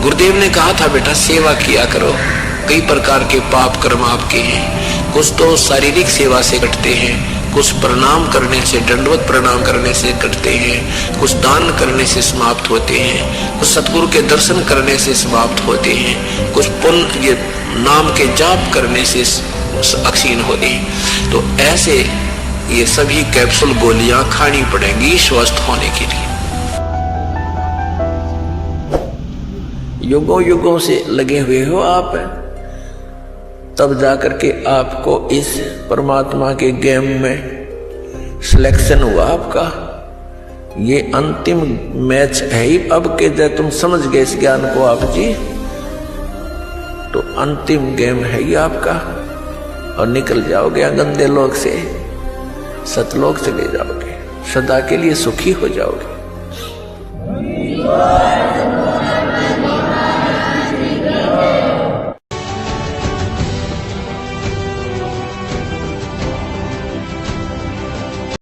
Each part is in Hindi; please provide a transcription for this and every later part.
गुरुदेव ने कहा था बेटा सेवा किया करो। कई प्रकार के पाप कर्म आपके हैं, कुछ तो शारीरिक सेवा से कटते हैं, कुछ प्रणाम करने से, दंडवत प्रणाम करने से कटते हैं, कुछ दान करने से समाप्त होते हैं, कुछ सतगुरु के दर्शन करने से समाप्त होते हैं, कुछ पुण्य नाम के जाप करने से अक्षीण होते हैं। तो ऐसे ये सभी कैप्सूल गोलियां खानी पड़ेंगी स्वस्थ होने के लिए। युगों युगों से लगे हुए हो आप, तब जाकर के आपको इस परमात्मा के गेम में सिलेक्शन हुआ आपका। ये अंतिम मैच है ही अब के, जब तुम समझ गए इस ज्ञान को आप जी, तो अंतिम गेम है ही आपका, और निकल जाओगे गंदे लोग से, सतलोक चले जाओगे, सदा के लिए सुखी हो जाओगे।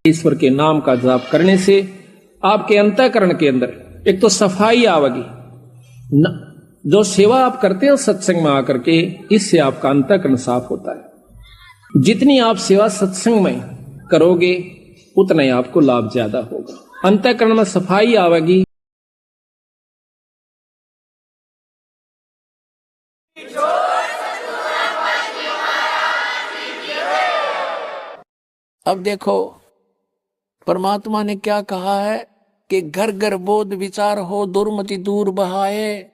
ईश्वर के नाम का जाप करने से आपके अंतःकरण के अंदर एक तो सफाई आवेगी। जो सेवा आप करते हैं सत्संग में आकर के, इससे आपका अंतःकरण साफ होता है। जितनी आप सेवा सत्संग में करोगे उतना ही आपको लाभ ज्यादा होगा। अंतःकरण में सफाई आवेगी। अब देखो परमात्मा ने क्या कहा है कि घर घर बोध विचार हो, दुर्मति दूर बहाए,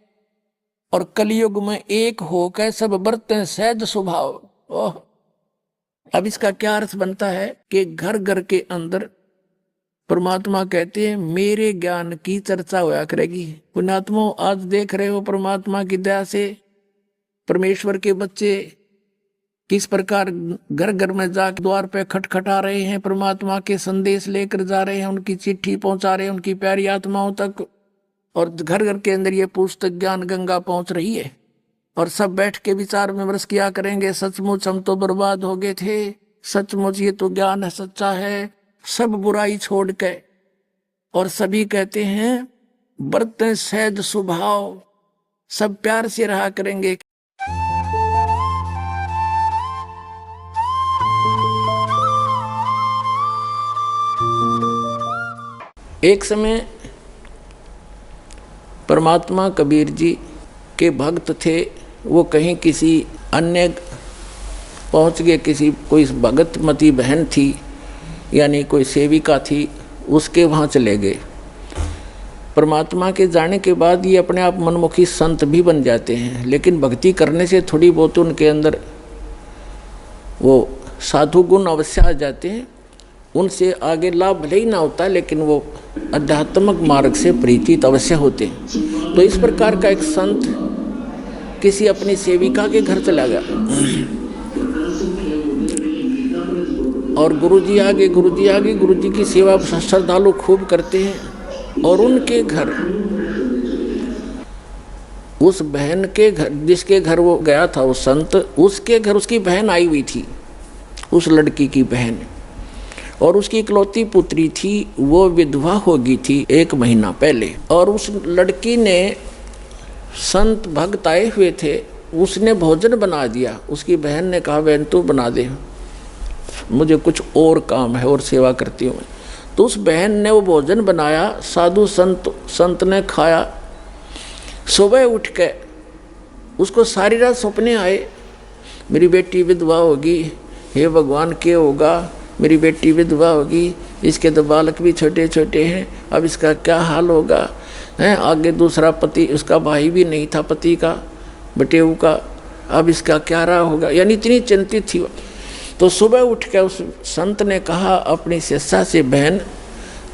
और कलयुग में एक होकर सब बरतें सहज स्वभाव। ओह, अब इसका क्या अर्थ बनता है कि घर घर के अंदर परमात्मा कहते हैं मेरे ज्ञान की चर्चा होया करेगी। पुण्यात्मा आज देख रहे हो परमात्मा की दया से परमेश्वर के बच्चे किस प्रकार घर घर में जाकर द्वार पे खटखटा रहे हैं, परमात्मा के संदेश लेकर जा रहे हैं, उनकी चिट्ठी पहुंचा रहे हैं उनकी प्यारी आत्माओं तक, और घर घर के अंदर ये पुस्तक ज्ञान गंगा पहुंच रही है, और सब बैठ के विचार विमर्श किया करेंगे, सचमुच हम तो बर्बाद हो गए थे, सचमुच ये तो ज्ञान है, सच्चा है, सब बुराई छोड़ के, और सभी कहते हैं बरतें सहज स्वभाव, सब प्यार से रहा करेंगे। एक समय परमात्मा कबीर जी के भक्त थे, वो कहीं किसी अन्य पहुंच गए, किसी कोई भगतमती बहन थी यानी कोई सेविका थी, उसके वहाँ चले गए। परमात्मा के जाने के बाद ये अपने आप मनमुखी संत भी बन जाते हैं, लेकिन भक्ति करने से थोड़ी बहुत उनके अंदर वो साधु गुण अवश्य आ जाते हैं। उनसे आगे लाभ भले ही ना होता, लेकिन वो आध्यात्मिक मार्ग से परिचित अवश्य होते हैं। तो इस प्रकार का एक संत किसी अपनी सेविका के घर चला गया, और गुरुजी आगे गुरुजी की सेवा श्रद्धालु खूब करते हैं, और उनके घर उस बहन के घर, जिसके घर वो गया था वो संत, उसके घर उसकी बहन आई हुई थी, उस लड़की की बहन, और उसकी इकलौती पुत्री थी, वो विधवा हो गई थी 1 महीना पहले। और उस लड़की ने, संत भक्त आए हुए थे, उसने भोजन बना दिया। उसकी बहन ने कहा बहन तू बना दे, मुझे कुछ और काम है और सेवा करती हूँ। तो उस बहन ने वो भोजन बनाया, साधु संत ने खाया। सुबह उठ के उसको सारी रात सपने आए, मेरी बेटी विधवा होगी, हे भगवान क्या होगा, मेरी बेटी विधवा होगी, इसके तो बालक भी छोटे छोटे हैं, अब इसका क्या हाल होगा हैं। आगे दूसरा पति, उसका भाई भी नहीं था पति का, बटेऊ का, अब इसका क्या रहा होगा, यानी इतनी चिंतित थी। तो सुबह उठ के उस संत ने कहा अपनी शिष्या से, बहन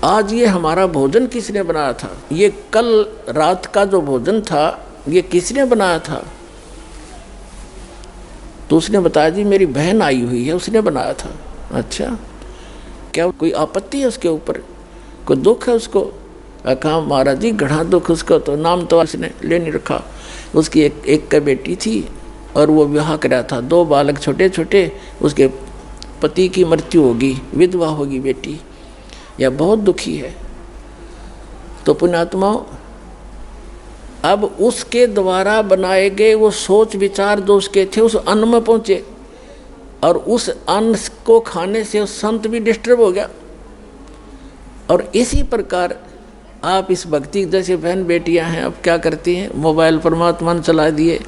आज ये हमारा भोजन किसने बनाया था, ये कल रात का जो भोजन था ये किसने बनाया था। तो उसने बताया जी मेरी बहन आई हुई है, उसने बनाया था। अच्छा, क्या कोई आपत्ति है उसके ऊपर, कोई दुख है उसको? कहा महाराज जी घना दुख उसको, तो नाम तो उसने ले नहीं रखा। उसकी एक का बेटी थी और वो विवाह कराया था, 2 बालक छोटे छोटे, उसके पति की मृत्यु होगी, विधवा होगी बेटी, यह बहुत दुखी है। तो पुण्यात्माओं अब उसके द्वारा बनाए गए वो सोच विचार जो उसके थे उस अन्न में पहुंचे, और उस अन्न को खाने से उस संत भी डिस्टर्ब हो गया। और इसी प्रकार आप इस भक्ति जैसे बहन बेटियां हैं, अब क्या करती हैं, मोबाइल परमात्मा ने चला दिए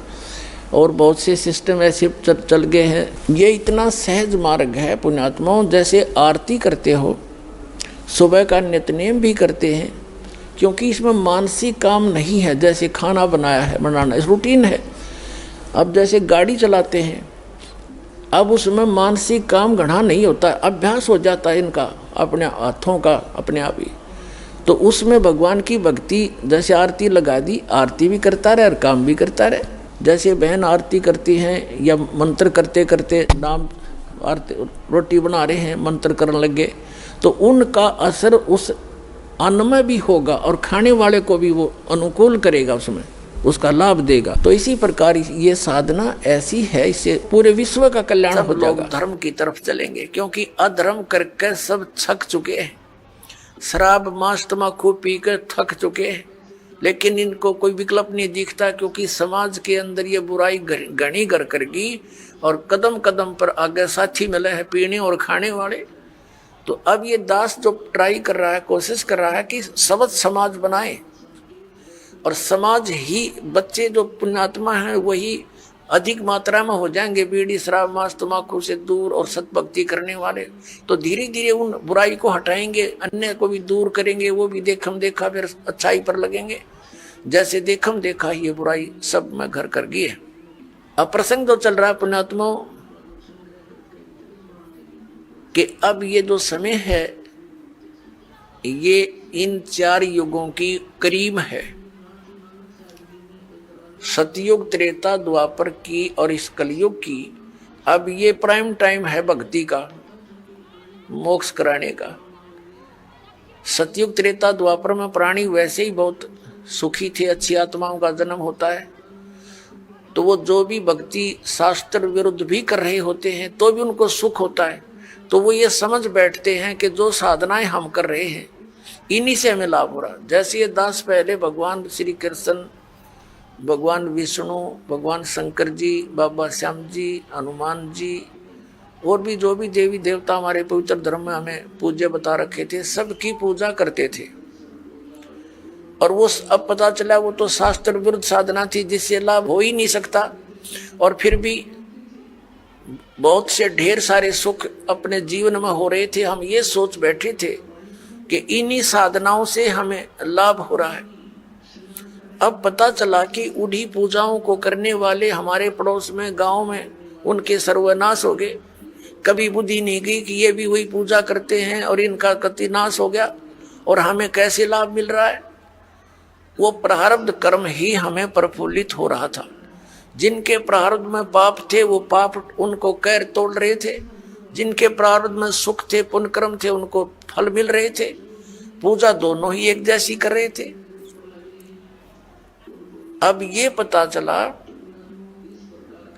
और बहुत से सिस्टम ऐसे चल गए हैं। ये इतना सहज मार्ग है पुण्यात्माओं, जैसे आरती करते हो, सुबह का नित्यनेम भी करते हैं, क्योंकि इसमें मानसिक काम नहीं है। जैसे खाना बनाना इस रूटीन है। अब जैसे गाड़ी चलाते हैं, अब उसमें मानसिक काम घना नहीं होता, अभ्यास हो जाता है इनका अपने हाथों का अपने आप ही। तो उसमें भगवान की भक्ति, जैसे आरती लगा दी, आरती भी करता रहे और काम भी करता रहे। जैसे बहन आरती करती हैं या मंत्र करते करते नाम आरती रोटी बना रहे हैं, मंत्र करने लगे, तो उनका असर उस अन्न में भी होगा और खाने वाले को भी वो अनुकूल करेगा, उसमें उसका लाभ देगा। तो इसी प्रकार ये साधना ऐसी है, इससे पूरे विश्व का कल्याण हो जाएगा। लोग धर्म की तरफ चलेंगे, क्योंकि अधर्म करके सब थक चुके हैं, शराब मांस तम्बाकू पी कर थक चुके हैं, लेकिन इनको कोई विकल्प नहीं दिखता, क्योंकि समाज के अंदर ये बुराई घनी घर करगी और कदम कदम पर आगे साथी मिले हैं पीने और खाने वाले। तो अब ये दास जो ट्राई कर रहा है, कोशिश कर रहा है कि सबद समाज बनाए, और समाज ही बच्चे जो पुण्यात्मा हैं वही अधिक मात्रा में हो जाएंगे बीड़ी शराब मांस तम्बाकू से दूर और सतभक्ति करने वाले। तो धीरे धीरे उन बुराई को हटाएंगे, अन्य को भी दूर करेंगे, वो भी देखम देखा फिर अच्छाई पर लगेंगे। जैसे देखम देखा ये बुराई सब में घर कर गई है। अब प्रसंग जो चल रहा है पुण्यात्माओं कि अब ये जो समय है ये इन 4 युगों की करीब है, सतयुग त्रेता द्वापर की और इस कलयुग की। अब ये प्राइम टाइम है भक्ति का, मोक्ष कराने का। सतयुग त्रेता द्वापर में प्राणी वैसे ही बहुत सुखी थे, अच्छी आत्माओं का जन्म होता है, तो वो जो भी भक्ति शास्त्र विरुद्ध भी कर रहे होते हैं तो भी उनको सुख होता है। तो वो ये समझ बैठते हैं कि जो साधनाएं हम कर रहे हैं इन्हीं से हमें लाभ हो रहा। जैसे ये दास पहले भगवान श्री कृष्ण, भगवान विष्णु, भगवान शंकर जी, बाबा श्याम जी, हनुमान जी और भी जो भी देवी देवता हमारे पवित्र धर्म में हमें पूज्य बता रखे थे, सबकी पूजा करते थे। और वो अब पता चला वो तो शास्त्र विरुद्ध साधना थी जिससे लाभ हो ही नहीं सकता, और फिर भी बहुत से ढेर सारे सुख अपने जीवन में हो रहे थे। हम ये सोच बैठे थे कि इन्हीं साधनाओं से हमें लाभ हो रहा है। अब पता चला कि उन्हीं पूजाओं को करने वाले हमारे पड़ोस में, गांव में, उनके सर्वनाश हो गए। कभी बुद्धि नहीं गई कि ये भी वही पूजा करते हैं और इनका कति नाश हो गया और हमें कैसे लाभ मिल रहा है। वो प्रारब्ध कर्म ही हमें प्रफुल्लित हो रहा था। जिनके प्रारब्ध में पाप थे वो पाप उनको कैर तोड़ रहे थे, जिनके प्रारब्ध में सुख थे पुण्य कर्म थे उनको फल मिल रहे थे। पूजा दोनों ही एक जैसी कर रहे थे। अब ये पता चला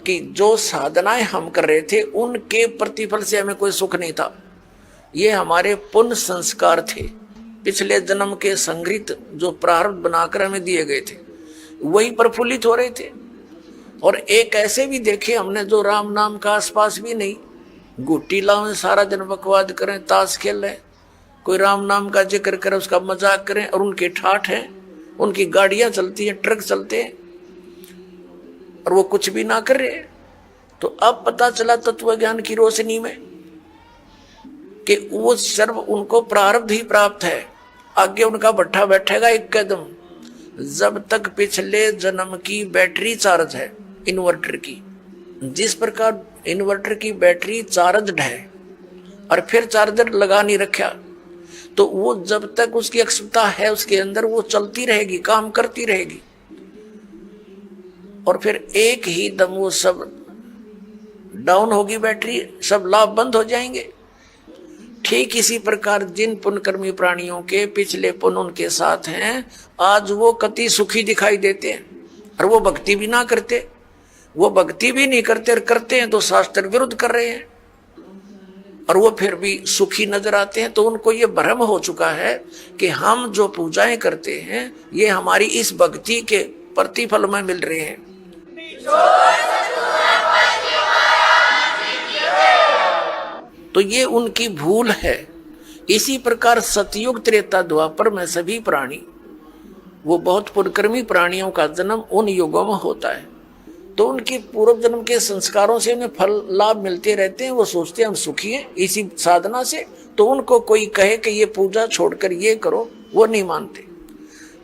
कि जो साधनाएं हम कर रहे थे उनके प्रतिफल से हमें कोई सुख नहीं था। ये हमारे पुण्य संस्कार थे, पिछले जन्म के संग्रहित जो प्रारब्ध बनाकर हमें दिए गए थे वही प्रफुल्लित हो रहे थे। और एक ऐसे भी देखे हमने जो राम नाम का आसपास भी नहीं, गुट्टी लाओ सारा दिन बकवाद करें, ताश खेल रहे, कोई राम नाम का जिक्र करे उसका मजाक करें, और उनके ठाठ हैं, उनकी गाड़ियां चलती हैं, ट्रक चलते हैं और वो कुछ भी ना कर रहे। तो अब पता चला तत्व ज्ञान की रोशनी में कि वो सर्व उनको प्रारब्ध ही प्राप्त है। आगे उनका भट्ठा बैठेगा एक कदम, जब तक पिछले जन्म की बैटरी चार्ज है इन्वर्टर की। जिस प्रकार इन्वर्टर की बैटरी चार्ज है और फिर चार्जर लगा नहीं रखा, तो वो जब तक उसकी अक्षमता है उसके अंदर वो चलती रहेगी, काम करती रहेगी, और फिर एक ही दम वो सब डाउन होगी बैटरी, सब लाभ बंद हो जाएंगे। ठीक इसी प्रकार जिन पुण्यकर्मी प्राणियों के पिछले पुण्य उनके साथ हैं, आज वो कति सुखी दिखाई देते हैं और वो भक्ति भी ना करते। वो भक्ति भी नहीं करते और करते हैं तो शास्त्र विरुद्ध कर रहे हैं, और वो फिर भी सुखी नजर आते हैं। तो उनको ये भ्रम हो चुका है कि हम जो पूजाएं करते हैं ये हमारी इस भक्ति के प्रतिफल में मिल रहे हैं। तो ये उनकी भूल है। इसी प्रकार सतयुग त्रेता द्वापर में सभी प्राणी, वो बहुत पुण्यकर्मी प्राणियों का जन्म उन युगों में होता है, तो उनके पूर्व जन्म के संस्कारों से उन्हें फल लाभ मिलते रहते हैं। वो सोचते हैं हम सुखी हैं इसी साधना से, तो उनको कोई कहे कि ये पूजा छोड़कर ये करो, वो नहीं मानते।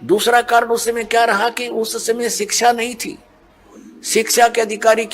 दूसरा कारण उस समय क्या रहा कि उस समय शिक्षा नहीं थी। शिक्षा के अधिकारी